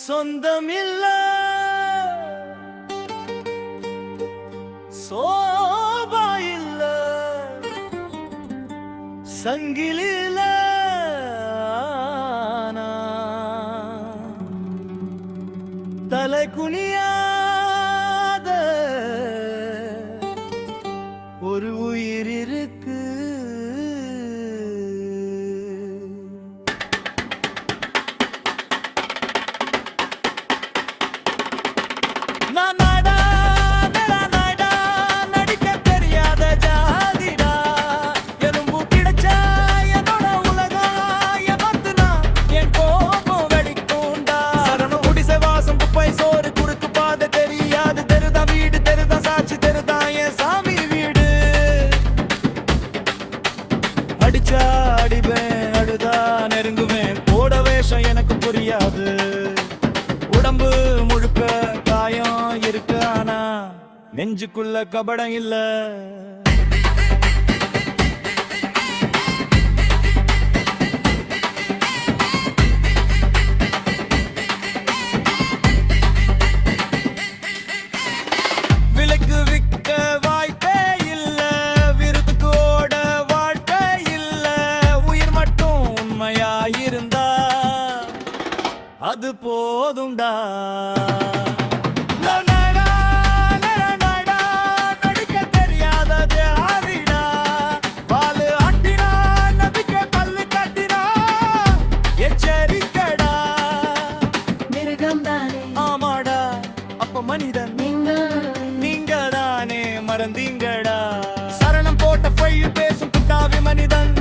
சொந்தமில்ல sofa இல்ல சங்கிலில தலை குனியாத ஒரு உயிர் இருக்கு. நான் நாடா நாடா நடிக்க தெரியாத ஜாதிடா எறும்பு கிடைச்சா என்னோட உலகம் ஏமாத்துனா என் கோபம் வெடிக்குண்டா. சரணம் குடிசை வாசம் குப்பை சோறு குறுக்கு பாதை தெரியாது தெருதான் வீடு தெருதான் சாட்சி தெருதான் என் சாமி வீடு. அடிச்சா அடிவேன் அழுதா நெருங்குவேன் போட வேஷம் எனக்கு புரியாது. உடம்பு முழுக்க காயம் இருக்கு ஆனா நெஞ்சுக்குள்ள கபடம் இல்ல. விலைக்கு விற்க வாய்ப்பே இல்ல விருதுக்கு ஓட வாழ்க்கை இல்ல. உயிர் மட்டும் உண்மையா இருந்தா அது போதும்டா. நடிக்க தெரியாத ஜாதிடா பாலு ஆட்டினா நபிக்க பல்லு கட்டினா எச்சரிக்கடா. மிருகம் தானே ஆமாடா அப்ப மனிதன் நீங்க தானே மறந்தீங்கடா. சரணம் போட்ட பொய் பேசும் குட்டாவி மனிதன்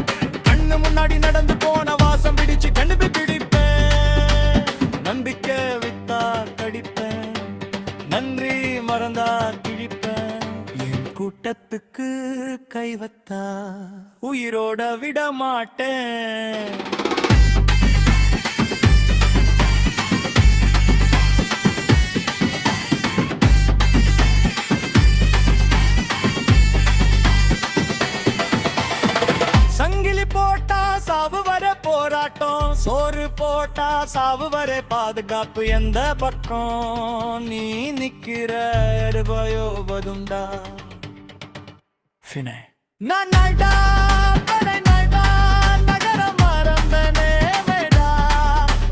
கண்ணு முன்னாடி நடந்து போன வாசம் பிடிச்சு கண்டுபி பிடிப்பேன். நம்பிக்கை வித்தா கடிப்பேன் நன்றி மறந்தா கிழிப்பேன். என் கூட்டத்துக்கு கைவத்தா உயிரோட விட மாட்டேன். சங்கிலி போட்டா சாவு வர போராட்டம் சோறு போட்டா சாவு வர பாதுகாப்பு. எந்த பக்கம் நீ நிக்கிற எடுபயோபதுண்டா ஃபினை. நான் நாடா நகரம் மறந்தனே மேடா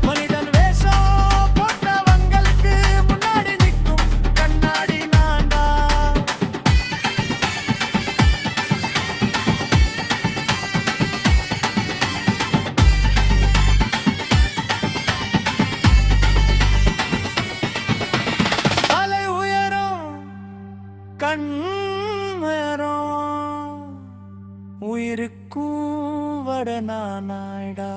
மனிதன் வேஷம் போட்டவங்களுக்கு முன்னாடி நிற்கும் கண்ணாடி நான்டா. தலை உயரும் கண் உயரும் உயிருக்கும் வட நானாய்டா.